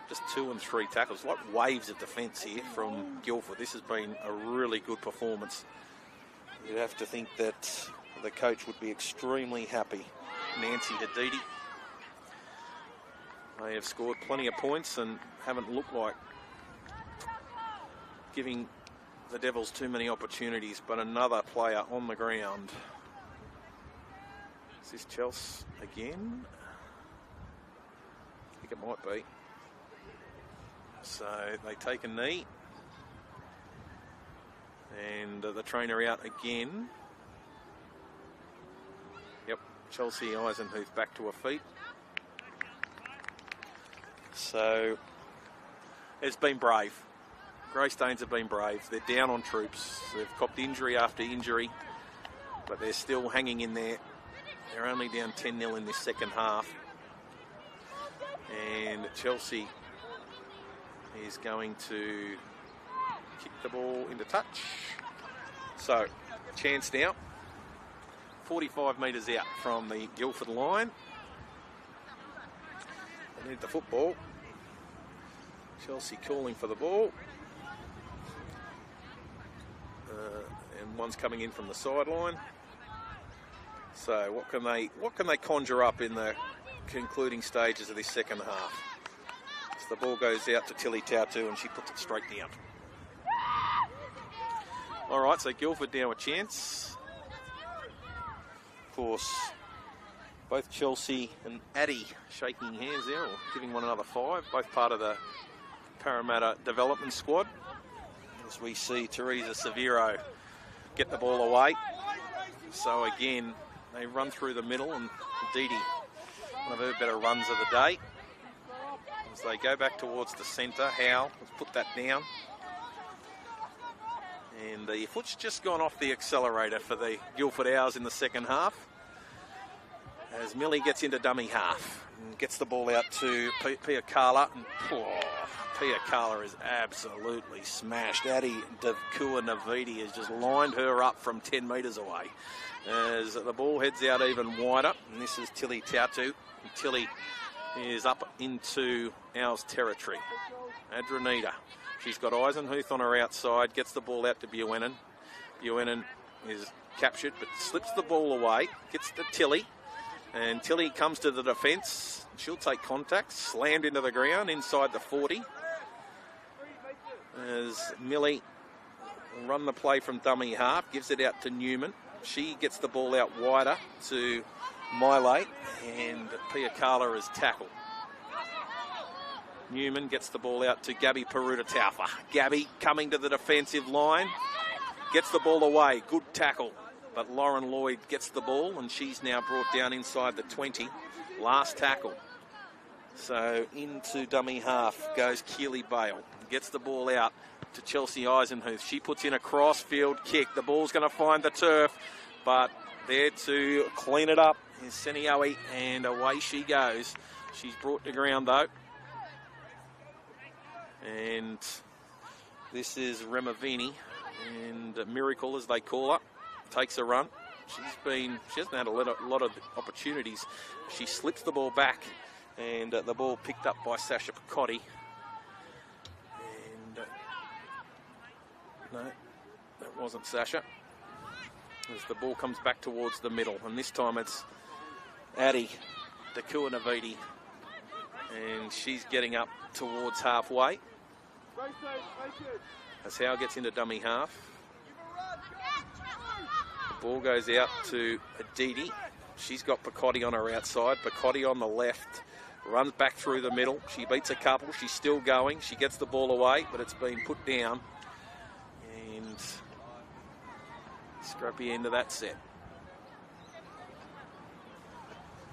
Just 2 and 3 tackles, like waves of defence here from Guildford. This has been a really good performance. You'd have to think that the coach would be extremely happy. Nancy Hadidi. They have scored plenty of points and haven't looked like giving the Devils too many opportunities, but another player on the ground. Is this Chelsea again? I think it might be. So they take a knee. And the trainer out again. Yep, Chelsea Eisenhuth back to her feet. So it's been brave. Greystanes have been brave. They're down on troops. They've copped injury after injury, but they're still hanging in there. They're only down 10-0 in this second half. And Chelsea is going to kick the ball into touch. So, chance now. 45 metres out from the Guildford line. They need the football. Chelsea calling for the ball. And one's coming in from the sideline. So what can they conjure up in the concluding stages of this second half? So the ball goes out to Tilly Tautu and she puts it straight down. All right, so Guildford now a chance. Of course, both Chelsea and Addy shaking hands there, or giving one another 5, both part of the Parramatta development squad. As we see Teresa Severo get the ball away. So again, they run through the middle, and Didi, one of her better runs of the day. As they go back towards the centre, Howe has put that down. And the foot's just gone off the accelerator for the Guildford Owls in the second half. As Millie gets into dummy half and gets the ball out to Prichard. Prichard is absolutely smashed. Addie Navidi has just lined her up from 10 metres away. As the ball heads out even wider, and this is Tilly Tautu. Tilly is up into Owls territory. Adranita. She's got Eisenhuth on her outside, gets the ball out to Buchanan. Buchanan is captured, but slips the ball away, gets to Tilly, and Tilly comes to the defence. She'll take contact, slammed into the ground inside the 40. As Millie will run the play from dummy half, gives it out to Newman. She gets the ball out wider to Miley, and Prichard is tackled. Newman gets the ball out to Gabby Peruta-Taufa. Gabby coming to the defensive line, gets the ball away. Good tackle, but Lauren Lloyd gets the ball, and she's now brought down inside the 20. Last tackle. So into dummy half goes Keely Bale. Gets the ball out to Chelsea Eisenhuth. She puts in a cross-field kick. The ball's going to find the turf, but there to clean it up is Senioe, and away she goes. She's brought to ground, though. And this is Remavini, and Miracle, as they call her, takes a run. She hasn't had a lot of opportunities. She slips the ball back, and the ball picked up by Sasha Picotti. And no, that wasn't Sasha. As the ball comes back towards the middle, and this time it's Addie Navidi, and she's getting up towards halfway. As Howe gets into dummy half. The ball goes out to Aditi. She's got Picotti on her outside. Picotti on the left. Runs back through the middle. She beats a couple. She's still going. She gets the ball away, but it's been put down. And scrappy end of that set.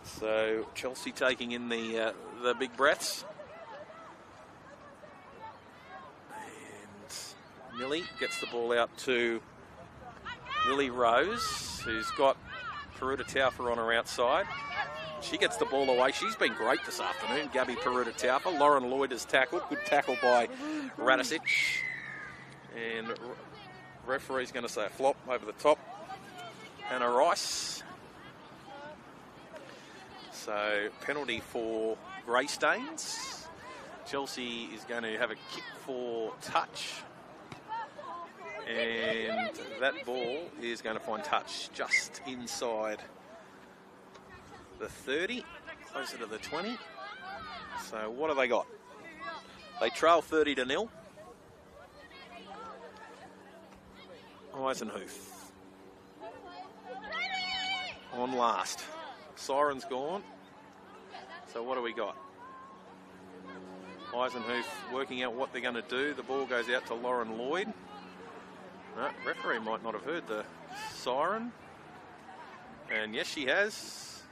So Chelsea taking in the big breaths. And Millie gets the ball out to Lily Rose, who's got Peruta-Taufa on her outside. She gets the ball away. She's been great this afternoon, Gabby Peruta-Taufa. Lauren Lloyd has tackled. Good tackle by Radicic. And referee's going to say a flop over the top. Hannah Rice. So penalty for Greystanes. Chelsea is going to have a kick for touch. And that ball is going to find touch just inside the 30, closer to the 20. So what have they got? They trail 30-0. Eisenhuth on last. Siren's gone. So what do we got? Eisenhuth working out what they're going to do. The ball goes out to Lauren Lloyd. No, referee might not have heard the siren. And yes, she has.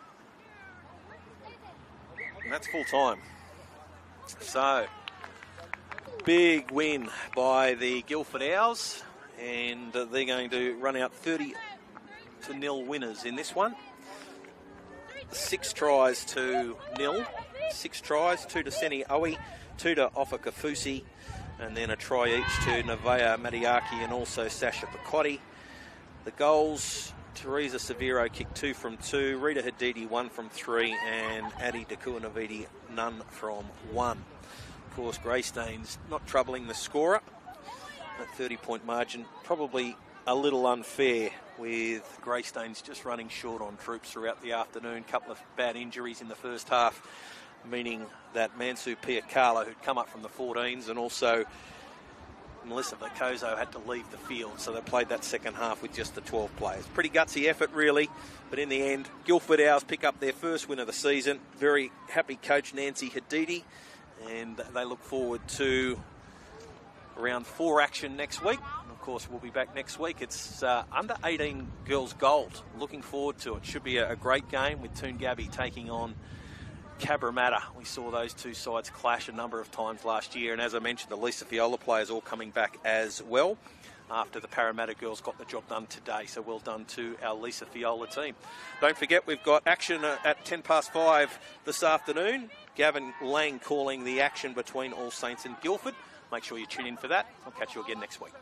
And that's full time. So, big win by the Guildford Owls. And they're going to run out 30-0 winners in this one. 6 tries to 0. 6 tries, 2 to Seni Owie, 2 to Offa Kafusi, and then a try each to Nevaeh Madiaki and also Sasha Picotti. The goals, Teresa Severo kicked 2 from 2, Rita Hadidi 1 from 3, and Addie Navidi none from 1. Of course, Greystanes not troubling the scorer. That 30-point margin, probably a little unfair with Greystanes just running short on troops throughout the afternoon. Couple of bad injuries in the first half, meaning that Mansu Piakala, who'd come up from the 14s, and also Melissa Vacozo had to leave the field, so they played that second half with just the 12 players. Pretty gutsy effort, really, but in the end, Guildford Owls pick up their first win of the season. Very happy coach Nancy Hadidi, and they look forward to round 4 action next week. And of course, we'll be back next week. It's under 18 girls gold. Looking forward to it. Should be a great game with Toongabbie taking on Cabramatta. We saw those two sides clash a number of times last year, and as I mentioned, the Lisa Fiola players all coming back as well. after the Parramatta girls got the job done today. So well done to our Lisa Fiola team. Don't forget, we've got action at 5:10 this afternoon. Gavin Lang calling the action between All Saints and Guildford. Make sure you tune in for that. I'll catch you again next week.